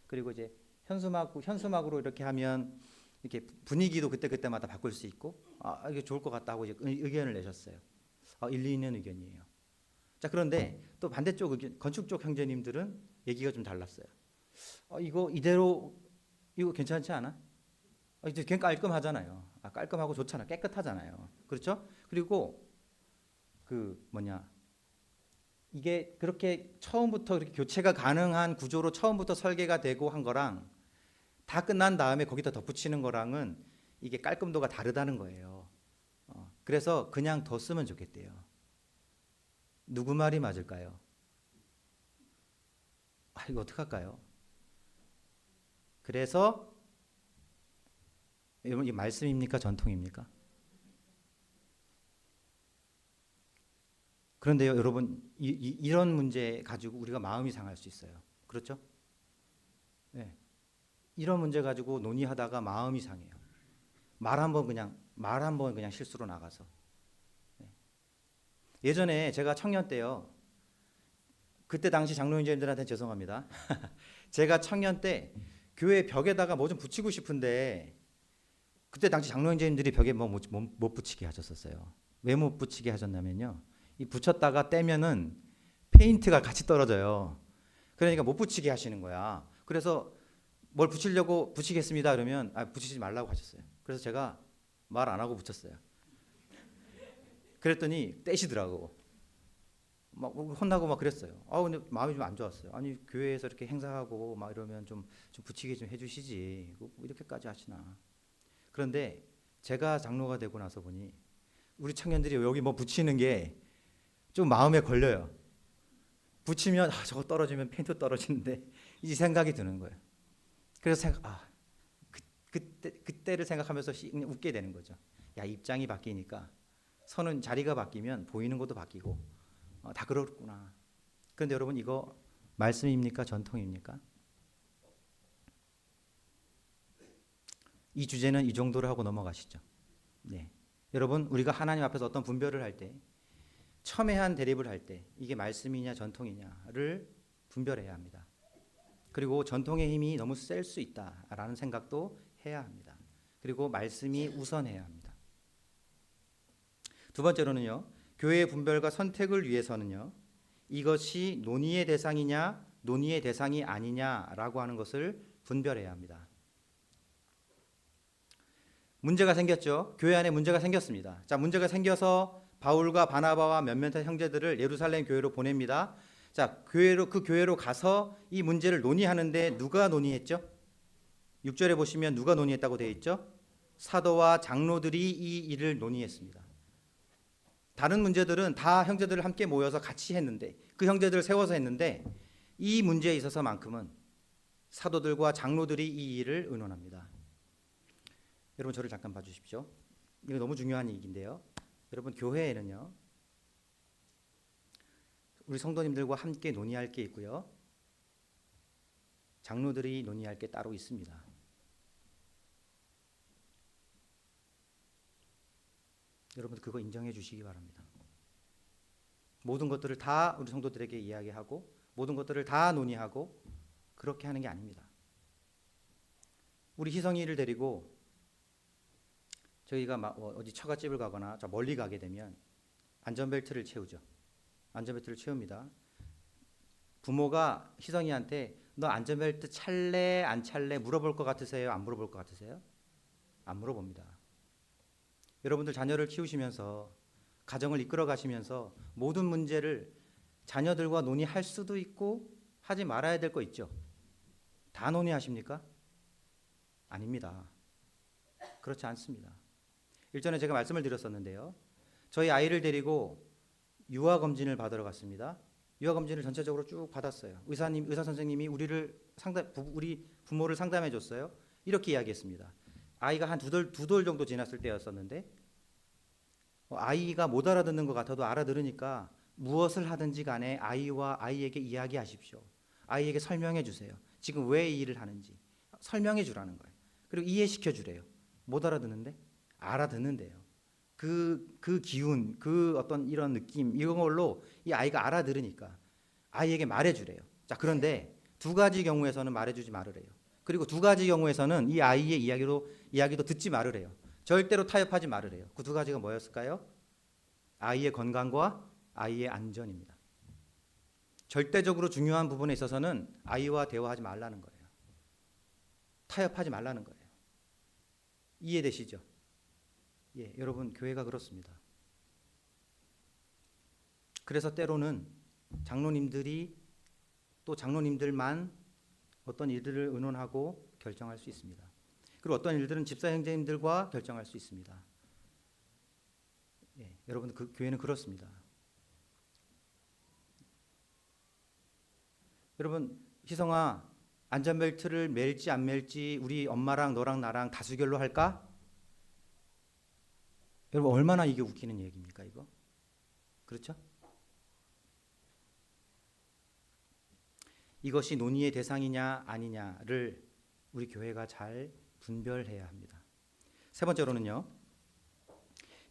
그리고 이제 현수막으로 이렇게 하면 이렇게 분위기도 그때마다 바꿀 수 있고 이게 좋을 것 같다 하고 이제 의견을 내셨어요. 일리 있는 의견이에요. 자, 그런데 또 반대쪽 의견, 건축 쪽 형제님들은 얘기가 좀 달랐어요. 이거 이대로 이거 괜찮지 않아? 이제 그냥 깔끔하잖아요. 깔끔하고 좋잖아. 깨끗하잖아요. 그렇죠? 그리고 이게 그렇게 처음부터 이렇게 교체가 가능한 구조로 처음부터 설계가 되고 한 거랑 다 끝난 다음에 거기다 덧붙이는 거랑은 이게 깔끔도가 다르다는 거예요. 그래서 그냥 더 쓰면 좋겠대요. 누구 말이 맞을까요? 이거 어떡할까요? 그래서 여러분, 이 말씀입니까? 전통입니까? 그런데요, 여러분, 이런 문제 가지고 우리가 마음이 상할 수 있어요. 그렇죠? 네. 이런 문제 가지고 논의하다가 마음이 상해요. 말 한 번 그냥 실수로 나가서. 네. 예전에 제가 청년 때요. 그때 당시 장로님들한테 죄송합니다. 제가 청년 때 교회 벽에다가 뭐 좀 붙이고 싶은데 그때 당시 장로님들이 벽에 못 붙이게 하셨었어요. 왜 못 붙이게 하셨냐면요. 이 붙였다가 떼면은 페인트가 같이 떨어져요. 그러니까 못 붙이게 하시는 거야. 그래서 뭘 붙이려고 붙이겠습니다. 그러면 붙이지 말라고 하셨어요. 그래서 제가 말 안 하고 붙였어요. 그랬더니 떼시더라고. 막 혼나고 막 그랬어요. 근데 마음이 좀 안 좋았어요. 아니 교회에서 이렇게 행사하고 막 이러면 좀 붙이게 좀 해주시지. 이렇게까지 하시나. 그런데 제가 장로가 되고 나서 보니 우리 청년들이 여기 뭐 붙이는 게 좀 마음에 걸려요. 붙이면 저거 떨어지면 페인트 떨어지는데 이 생각이 드는 거예요. 그래서 그때를 생각하면서 웃게 되는 거죠. 야, 입장이 바뀌니까 서는 자리가 바뀌면 보이는 것도 바뀌고 다 그렇구나. 그런데 여러분 이거 말씀입니까? 전통입니까? 이 주제는 이 정도로 하고 넘어가시죠. 네. 여러분 우리가 하나님 앞에서 어떤 분별을 할 때 첨예한 대립을 할 때 이게 말씀이냐 전통이냐를 분별해야 합니다. 그리고 전통의 힘이 너무 셀 수 있다라는 생각도 해야 합니다. 그리고 말씀이 우선해야 합니다. 두 번째로는요. 교회의 분별과 선택을 위해서는요. 이것이 논의의 대상이냐 논의의 대상이 아니냐라고 하는 것을 분별해야 합니다. 문제가 생겼죠. 교회 안에 문제가 생겼습니다. 자, 문제가 생겨서 바울과 바나바와 몇몇 형제들을 예루살렘 교회로 보냅니다. 자, 그 교회로 가서 이 문제를 논의하는데 누가 논의했죠? 6절에 보시면 누가 논의했다고 되어 있죠? 사도와 장로들이 이 일을 논의했습니다. 다른 문제들은 다 형제들을 함께 모여서 같이 했는데 그 형제들을 세워서 했는데 이 문제에 있어서만큼은 사도들과 장로들이 이 일을 의논합니다. 여러분 저를 잠깐 봐주십시오. 이거 너무 중요한 얘기인데요. 여러분 교회에는요. 우리 성도님들과 함께 논의할 게 있고요. 장로들이 논의할 게 따로 있습니다. 여러분 그거 인정해 주시기 바랍니다. 모든 것들을 다 우리 성도들에게 이야기하고 모든 것들을 다 논의하고 그렇게 하는 게 아닙니다. 우리 희성이를 데리고 저희가 어디 처갓집을 가거나 멀리 가게 되면 안전벨트를 채우죠. 안전벨트를 채웁니다. 부모가 희성이한테 너 안전벨트 찰래 안 찰래 물어볼 것 같으세요? 안 물어볼 것 같으세요? 안 물어봅니다. 여러분들 자녀를 키우시면서 가정을 이끌어 가시면서 모든 문제를 자녀들과 논의할 수도 있고 하지 말아야 될 거 있죠. 다 논의하십니까? 아닙니다. 그렇지 않습니다. 일전에 제가 말씀을 드렸었는데요. 저희 아이를 데리고 유아 검진을 받으러 갔습니다. 유아 검진을 전체적으로 쭉 받았어요. 의사 선생님이 우리 부모를 상담해 줬어요. 이렇게 이야기했습니다. 아이가 한 두 돌 정도 지났을 때였었는데 아이가 못 알아듣는 것 같아도 알아들으니까 무엇을 하든지 간에 아이에게 이야기하십시오. 아이에게 설명해 주세요. 지금 왜 이 일을 하는지 설명해 주라는 거예요. 그리고 이해시켜 주래요. 못 알아듣는데 알아듣는데요. 그 기운, 그 어떤 이런 느낌 이런 걸로 이 아이가 알아들으니까 아이에게 말해 주래요. 자, 그런데 두 가지 경우에서는 말해주지 말으래요. 그리고 두 가지 경우에서는 이 아이의 이야기도 듣지 말으래요. 절대로 타협하지 말으래요. 그 두 가지가 뭐였을까요? 아이의 건강과 아이의 안전입니다. 절대적으로 중요한 부분에 있어서는 아이와 대화하지 말라는 거예요. 타협하지 말라는 거예요. 이해되시죠? 예, 여러분 교회가 그렇습니다. 그래서 때로는 장로님들이 또 장로님들만 어떤 일들을 의논하고 결정할 수 있습니다. 그리고 어떤 일들은 집사 형제님들과 결정할 수 있습니다. 예, 여러분 그 교회는 그렇습니다. 여러분 희성아 안전벨트를 멜지 안 멜지 우리 엄마랑 너랑 나랑 다수결로 할까? 여러분 얼마나 이게 웃기는 얘기입니까 이거? 그렇죠? 이것이 논의의 대상이냐 아니냐를 우리 교회가 잘 분별해야 합니다. 세 번째로는요.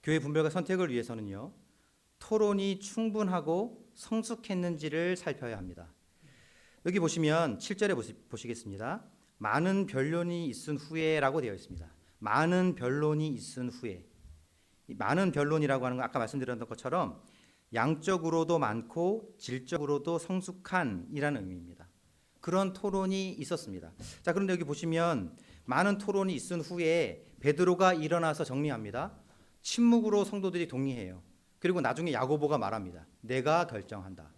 교회 분별과 선택을 위해서는요. 토론이 충분하고 성숙했는지를 살펴야 합니다. 여기 보시면 7절에 보시겠습니다. 많은 변론이 있은 후에라고 되어 있습니다. 많은 변론이 있은 후에. 많은 변론이라고 하는 건 아까 말씀드렸던 것처럼 양적으로도 많고 질적으로도 성숙한이라는 의미입니다. 그런 토론이 있었습니다. 자, 그런데 여기 보시면 많은 토론이 있은 후에 베드로가 일어나서 정리합니다. 침묵으로 성도들이 동의해요. 그리고 나중에 야고보가 말합니다. 내가 결정한다.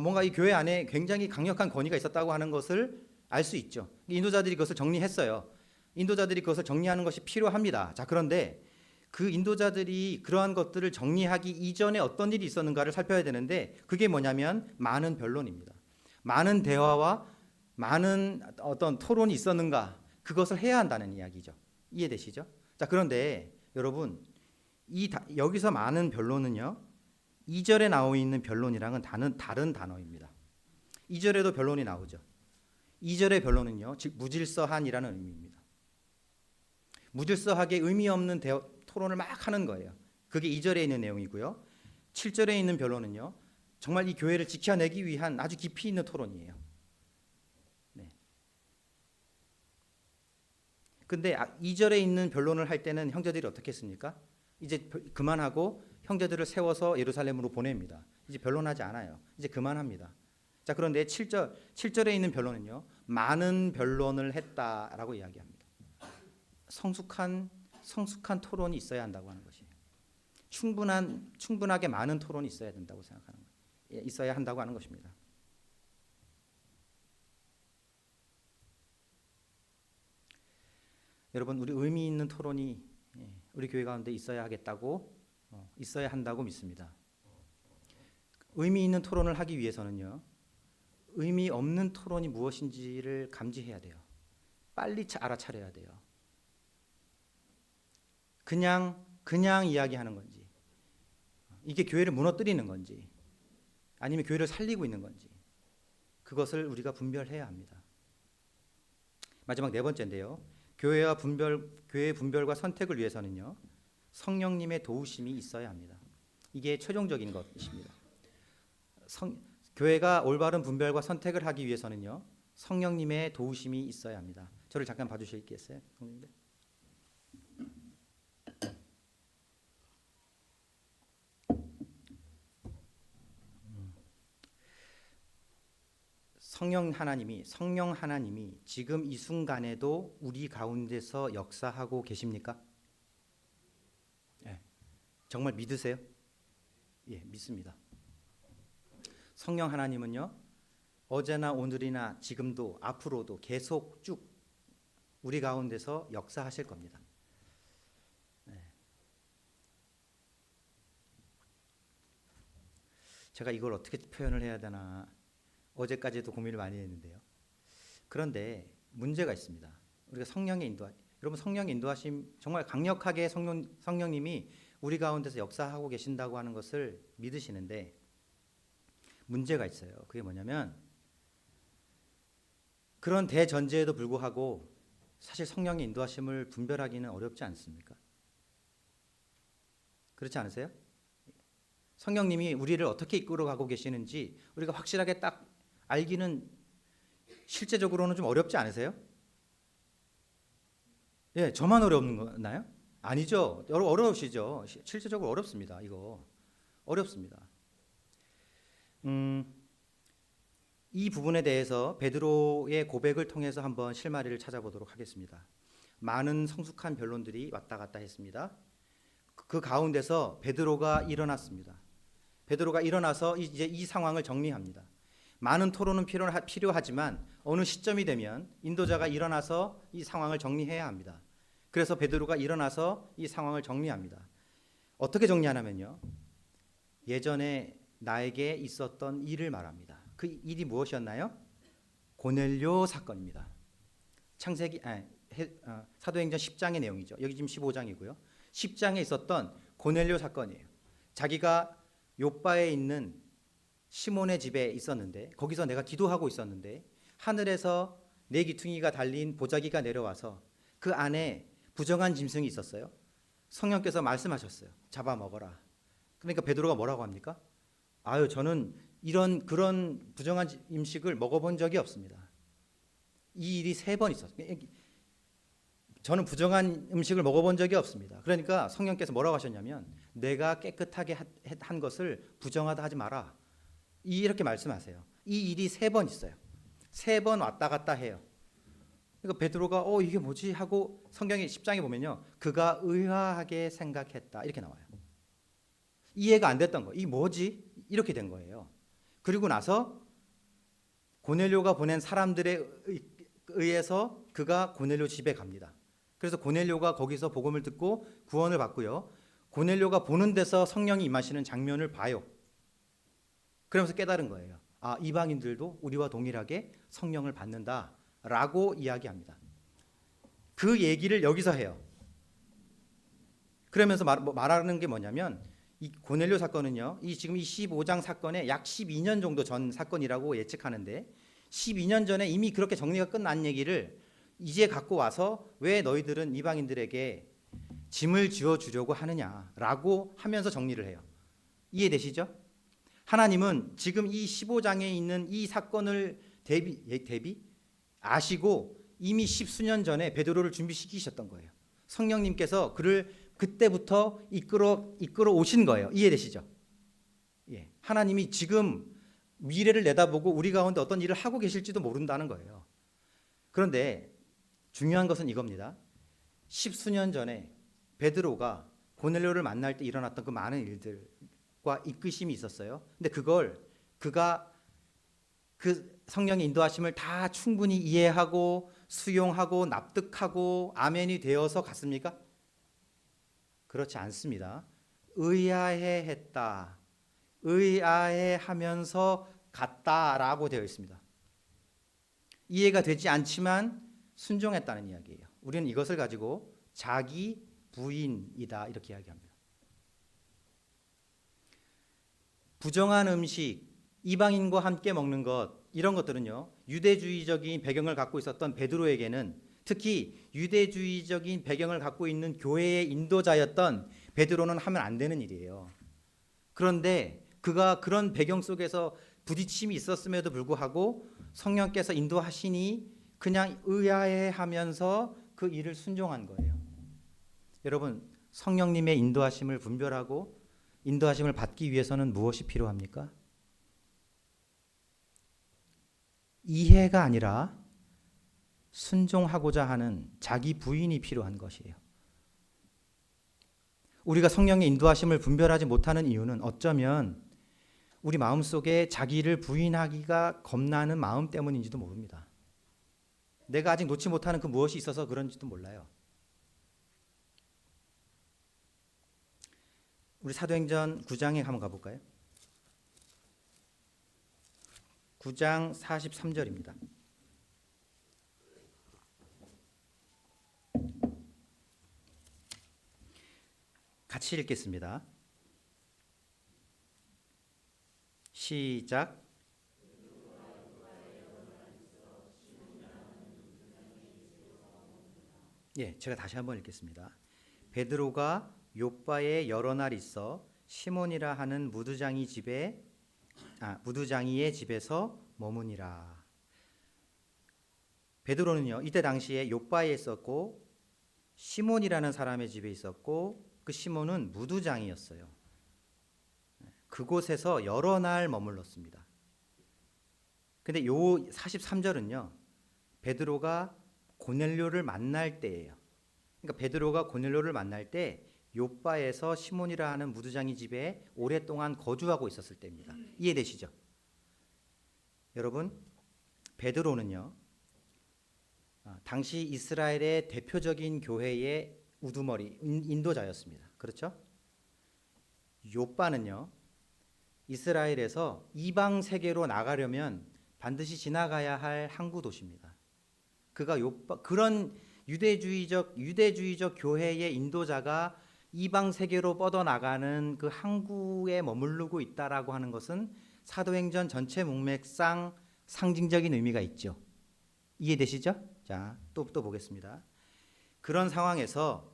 뭔가 이 교회 안에 굉장히 강력한 권위가 있었다고 하는 것을 알 수 있죠. 인도자들이 그것을 정리했어요. 인도자들이 그것을 정리하는 것이 필요합니다. 자, 그런데 그 인도자들이 그러한 것들을 정리하기 이전에 어떤 일이 있었는가를 살펴야 되는데 그게 뭐냐면 많은 변론입니다. 많은 대화와 많은 어떤 토론이 있었는가 그것을 해야 한다는 이야기죠. 이해되시죠? 자, 그런데 여러분 여기서 많은 변론은요 2절에 나와 있는 변론이랑은 다른 단어입니다. 2절에도 변론이 나오죠. 2절의 변론은요 즉 무질서한이라는 의미입니다. 무질서하게 의미 없는 토론을 막 하는 거예요. 그게 2절에 있는 내용이고요. 7절에 있는 변론은요 정말 이 교회를 지켜내기 위한 아주 깊이 있는 토론이에요. 네. 근데 2절에 있는 변론을 할 때는 형제들이 어떻게 했습니까? 이제 그만하고 형제들을 세워서 예루살렘으로 보냅니다. 이제 변론하지 않아요. 이제 그만합니다. 자, 그런데 7절에 있는 변론은요. 많은 변론을 했다라고 이야기합니다. 성숙한 토론이 있어야 한다고 하는 것이에요. 충분하게 많은 토론이 있어야 된다고 생각하는 거예요. 있어야 한다고 하는 것입니다. 여러분 우리 의미 있는 토론이 우리 교회 가운데 있어야 한다고 믿습니다. 의미 있는 토론을 하기 위해서는요. 의미 없는 토론이 무엇인지를 감지해야 돼요. 빨리 알아차려야 돼요. 그냥 이야기하는 건지 이게 교회를 무너뜨리는 건지 아니면 교회를 살리고 있는 건지 그것을 우리가 분별해야 합니다. 마지막 네 번째인데요. 교회의 분별과 선택을 위해서는요. 성령님의 도우심이 있어야 합니다. 이게 최종적인 것입니다. 교회가 올바른 분별과 선택을 하기 위해서는요. 성령님의 도우심이 있어야 합니다. 저를 잠깐 봐주시겠어요? 성령님들? 성령 하나님이 지금 이 순간에도 우리 가운데서 역사하고 계십니까? 예, 정말 믿으세요? 예, 믿습니다. 성령 하나님은요, 어제나 오늘이나 지금도 앞으로도 계속 쭉 우리 가운데서 역사하실 겁니다. 네. 제가 이걸 어떻게 표현을 해야 되나 어제까지도 고민을 많이 했는데요. 그런데 문제가 있습니다. 우리가 여러분 성령의 인도하심 정말 강력하게 성령님이 우리 가운데서 역사하고 계신다고 하는 것을 믿으시는데 문제가 있어요. 그게 뭐냐면 그런 대전제에도 불구하고 사실 성령의 인도하심을 분별하기는 어렵지 않습니까? 그렇지 않으세요? 성령님이 우리를 어떻게 이끌어가고 계시는지 우리가 확실하게 딱 알기는 실제적으로는 좀 어렵지 않으세요? 예, 저만 어렵는 거나요? 아니죠. 어려우시죠. 실제적으로 어렵습니다. 이거 어렵습니다. 이 부분에 대해서 베드로의 고백을 통해서 한번 실마리를 찾아보도록 하겠습니다. 많은 성숙한 변론들이 왔다 갔다 했습니다. 그 가운데서 베드로가 일어났습니다. 베드로가 일어나서 이제 이 상황을 정리합니다. 많은 토론은 필요하지만 어느 시점이 되면 인도자가 일어나서 이 상황을 정리해야 합니다. 그래서 베드로가 일어나서 이 상황을 정리합니다. 어떻게 정리하냐면요. 예전에 나에게 있었던 일을 말합니다. 그 일이 무엇이었나요? 고넬료 사건입니다. 사도행전 10장의 내용이죠. 여기 지금 15장이고요. 10장에 있었던 고넬료 사건이에요. 자기가 요바에 있는 시몬의 집에 있었는데 거기서 내가 기도하고 있었는데 하늘에서 네 기퉁이가 달린 보자기가 내려와서 그 안에 부정한 짐승이 있었어요. 성령께서 말씀하셨어요. 잡아먹어라. 그러니까 베드로가 뭐라고 합니까? 아유, 저는 그런 부정한 음식을 먹어본 적이 없습니다. 이 일이 3번 있었어요. 저는 부정한 음식을 먹어본 적이 없습니다. 그러니까 성령께서 뭐라고 하셨냐면 내가 깨끗하게 한 것을 부정하다 하지 마라. 이렇게 말씀하세요. 이 일이 3번 있어요. 3번 왔다 갔다 해요. 그러니까 베드로가 이게 뭐지 하고 성경의 10장에 보면요. 그가 의아하게 생각했다. 이렇게 나와요. 이해가 안 됐던 거예요. 이 뭐지? 이렇게 된 거예요. 그리고 나서 고넬료가 보낸 사람들에 의해서 그가 고넬료 집에 갑니다. 그래서 고넬료가 거기서 복음을 듣고 구원을 받고요. 고넬료가 보는 데서 성령이 임하시는 장면을 봐요. 그러면서 깨달은 거예요. 아, 이방인들도 우리와 동일하게 성령을 받는다라고 이야기합니다. 그 얘기를 여기서 해요. 그러면서 말하는 게 뭐냐면 이 고넬료 사건은요. 지금 이 15장 사건의 약 12년 정도 전 사건이라고 예측하는데 12년 전에 이미 그렇게 정리가 끝난 얘기를 이제 갖고 와서 왜 너희들은 이방인들에게 짐을 지어 주려고 하느냐라고 하면서 정리를 해요. 이해되시죠? 하나님은 지금 이 15장에 있는 이 사건을 아시고 이미 10수년 전에 베드로를 준비시키셨던 거예요. 성령님께서 그를 그때부터 이끌어 오신 거예요. 이해되시죠? 예. 하나님이 지금 미래를 내다보고 우리 가운데 어떤 일을 하고 계실지도 모른다는 거예요. 그런데 중요한 것은 이겁니다. 10수년 전에 베드로가 고넬료를 만날 때 일어났던 그 많은 일들과 이끄심이 있었어요. 근데 그가 그 성령의 인도하심을 다 충분히 이해하고 수용하고 납득하고 아멘이 되어서 갔습니까? 그렇지 않습니다. 의아해했다. 의아해하면서 갔다라고 되어 있습니다. 이해가 되지 않지만 순종했다는 이야기예요. 우리는 이것을 가지고 자기 부인이다 이렇게 이야기합니다. 부정한 음식, 이방인과 함께 먹는 것 이런 것들은요. 유대주의적인 배경을 갖고 있었던 베드로에게는 특히 유대주의적인 배경을 갖고 있는 교회의 인도자였던 베드로는 하면 안 되는 일이에요. 그런데 그가 그런 배경 속에서 부딪힘이 있었음에도 불구하고 성령께서 인도하시니 그냥 의아해하면서 그 일을 순종한 거예요. 여러분, 성령님의 인도하심을 분별하고 인도하심을 받기 위해서는 무엇이 필요합니까? 이해가 아니라 순종하고자 하는 자기 부인이 필요한 것이에요. 우리가 성령의 인도하심을 분별하지 못하는 이유는 어쩌면 우리 마음속에 자기를 부인하기가 겁나는 마음 때문인지도 모릅니다. 내가 아직 놓지 못하는 그 무엇이 있어서 그런지도 몰라요. 우리 사도행전 9장에 한번 가볼까요? 9장 43절입니다. 같이 읽겠습니다. 시작. 예, 제가 다시 한번 읽겠습니다. 베드로가 요바에 여러 날 있어 시몬이라 하는 무두장이의 집에서 머무니라. 베드로는요 이때 당시에 욥바에 있었고 시몬이라는 사람의 집에 있었고 그 시몬은 무두장이었어요. 그곳에서 여러 날 머물렀습니다. 근데 요 43절은요 베드로가 고넬료를 만날 때예요. 그러니까 베드로가 고넬료를 만날 때 욥바에서 시몬이라 하는 무두장이 집에 오랫동안 거주하고 있었을 때입니다. 이해되시죠? 여러분, 베드로는요 당시 이스라엘의 대표적인 교회의 우두머리 인도자였습니다. 그렇죠? 욥바는요 이스라엘에서 이방 세계로 나가려면 반드시 지나가야 할 항구 도시입니다. 그가 욥바 그런 유대주의적 교회의 인도자가 이방 세계로 뻗어나가는 그 항구에 머무르고 있다라고 하는 것은 사도행전 전체 문맥상 상징적인 의미가 있죠. 이해되시죠? 자, 또 보겠습니다. 그런 상황에서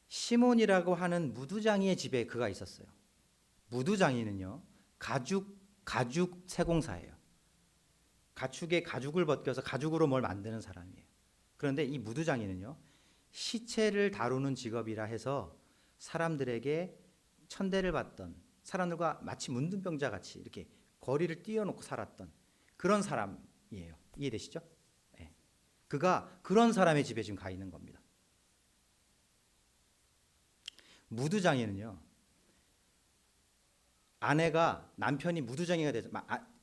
시몬이라고 하는 무두장이의 집에 그가 있었어요. 무두장이는요 가죽 세공사예요. 가축의 가죽을 벗겨서 가죽으로 뭘 만드는 사람이에요. 그런데 이 무두장이는요 시체를 다루는 직업이라 해서 사람들에게 천대를 받던, 사람들과 마치 문둥병자 같이 이렇게 거리를 띄워놓고 살았던 그런 사람이에요. 이해되시죠? 네. 그가 그런 사람의 집에 지금 가 있는 겁니다. 무두장이는요 아내가 남편이 무두장이가 돼서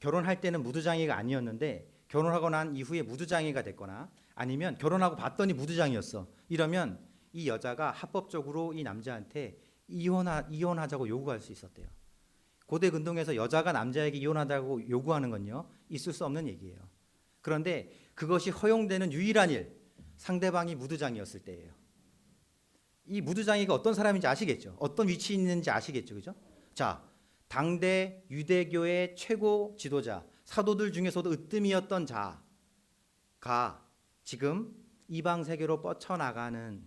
결혼할 때는 무두장이가 아니었는데 결혼하고 난 이후에 무두장이가 됐거나 아니면 결혼하고 봤더니 무두장이었어. 이러면 이 여자가 합법적으로 이 남자한테 이혼하자고 요구할 수 있었대요. 고대 근동에서 여자가 남자에게 이혼하자고 요구하는 건요 있을 수 없는 얘기예요. 그런데 그것이 허용되는 유일한 일, 상대방이 무두장이었을 때예요. 이 무두장이가 어떤 사람인지 아시겠죠? 어떤 위치에 있는지 아시겠죠? 그죠? 자, 당대 유대교의 최고 지도자, 사도들 중에서도 으뜸이었던 자가 지금 이방 세계로 뻗쳐나가는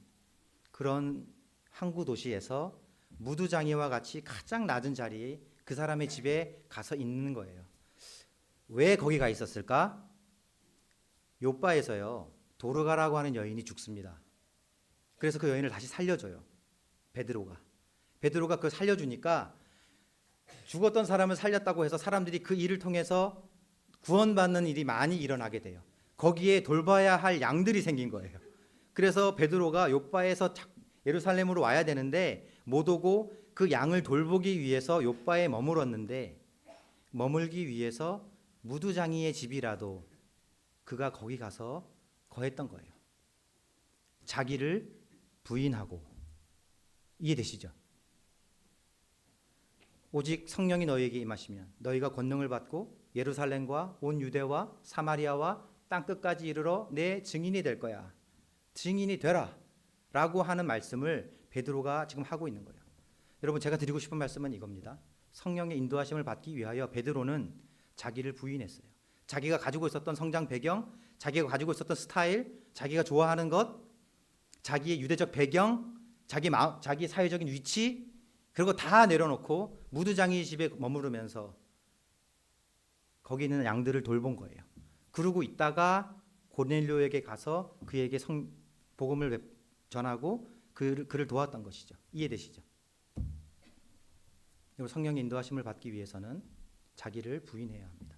그런 항구 도시에서 무두장이와 같이 가장 낮은 자리에 그 사람의 집에 가서 있는 거예요. 왜 거기 가 있었을까? 욥바에서요 도르가라고 하는 여인이 죽습니다. 그래서 그 여인을 다시 살려줘요. 베드로가 그걸 살려주니까 죽었던 사람을 살렸다고 해서 사람들이 그 일을 통해서 구원받는 일이 많이 일어나게 돼요. 거기에 돌봐야 할 양들이 생긴 거예요. 그래서 베드로가 욥바에서 예루살렘으로 와야 되는데 못 오고 그 양을 돌보기 위해서 욥바에 머물었는데 머물기 위해서 무두장이의 집이라도 그가 거기 가서 거했던 거예요. 자기를 부인하고. 이해되시죠? 오직 성령이 너희에게 임하시면 너희가 권능을 받고 예루살렘과 온 유대와 사마리아와 땅끝까지 이르러 내 증인이 될 거야. 증인이 되라 라고 하는 말씀을 베드로가 지금 하고 있는 거예요. 여러분, 제가 드리고 싶은 말씀은 이겁니다. 성령의 인도하심을 받기 위하여 베드로는 자기를 부인했어요. 자기가 가지고 있었던 성장 배경, 자기가 가지고 있었던 스타일, 자기가 좋아하는 것, 자기의 유대적 배경, 자기 사회적인 위치, 그리고 다 내려놓고 무두장이 집에 머무르면서 거기 있는 양들을 돌본 거예요. 그러고 있다가 고넬료에게 가서 그에게 복음을 전하고 그를 도왔던 것이죠. 이해되시죠? 그리고 성령의 인도하심을 받기 위해서는 자기를 부인해야 합니다.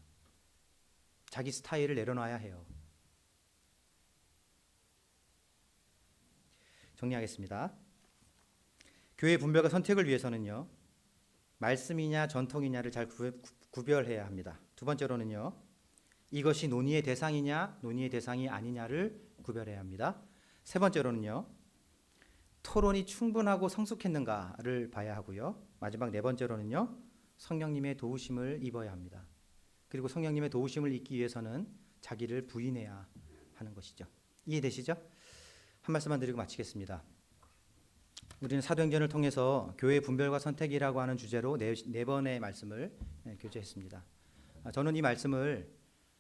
자기 스타일을 내려놔야 해요. 정리하겠습니다. 교회 분별과 선택을 위해서는요, 말씀이냐 전통이냐를 잘 구별해야 합니다. 두 번째로는요, 이것이 논의의 대상이냐 논의의 대상이 아니냐를 구별해야 합니다. 세 번째로는요, 토론이 충분하고 성숙했는가를 봐야 하고요. 마지막 네 번째로는요, 성령님의 도우심을 입어야 합니다. 그리고 성령님의 도우심을 입기 위해서는 자기를 부인해야 하는 것이죠. 이해되시죠? 한 말씀만 드리고 마치겠습니다. 우리는 사도행전을 통해서 교회 분별과 선택이라고 하는 주제로 네 번의 말씀을 교제했습니다. 저는 이 말씀을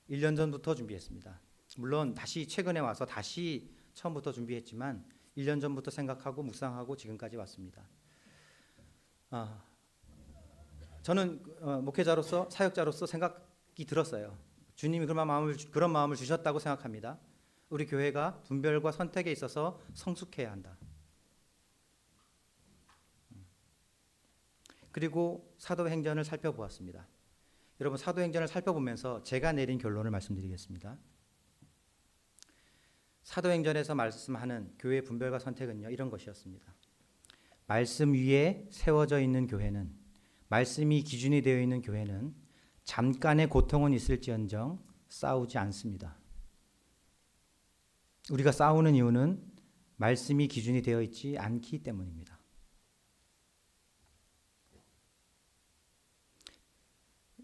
1년 전부터 준비했습니다. 물론 다시 최근에 와서 다시 처음부터 준비했지만 1년 전부터 생각하고 묵상하고 지금까지 왔습니다. 저는 목회자로서 사역자로서 생각이 들었어요. 주님이 그런 마음을 주셨다고 생각합니다. 우리 교회가 분별과 선택에 있어서 성숙해야 한다. 그리고 사도행전을 살펴보았습니다. 여러분, 사도행전을 살펴보면서 제가 내린 결론을 말씀드리겠습니다. 사도행전에서 말씀하는 교회의 분별과 선택은요, 이런 것이었습니다. 말씀 위에 세워져 있는 교회는, 말씀이 기준이 되어 있는 교회는 잠깐의 고통은 있을지언정 싸우지 않습니다. 우리가 싸우는 이유는 말씀이 기준이 되어 있지 않기 때문입니다.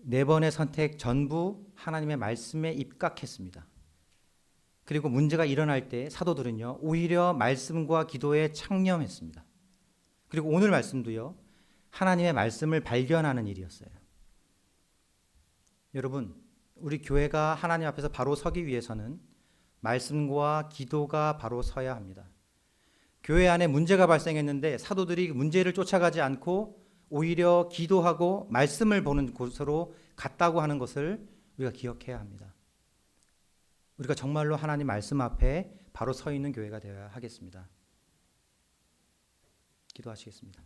네 번의 선택 전부 하나님의 말씀에 입각했습니다. 그리고 문제가 일어날 때 사도들은요, 오히려 말씀과 기도에 창념했습니다. 그리고 오늘 말씀도요, 하나님의 말씀을 발견하는 일이었어요. 여러분, 우리 교회가 하나님 앞에서 바로 서기 위해서는 말씀과 기도가 바로 서야 합니다. 교회 안에 문제가 발생했는데 사도들이 문제를 쫓아가지 않고 오히려 기도하고 말씀을 보는 곳으로 갔다고 하는 것을 우리가 기억해야 합니다. 우리가 정말로 하나님 말씀 앞에 바로 서 있는 교회가 되어야 하겠습니다. 기도하시겠습니다.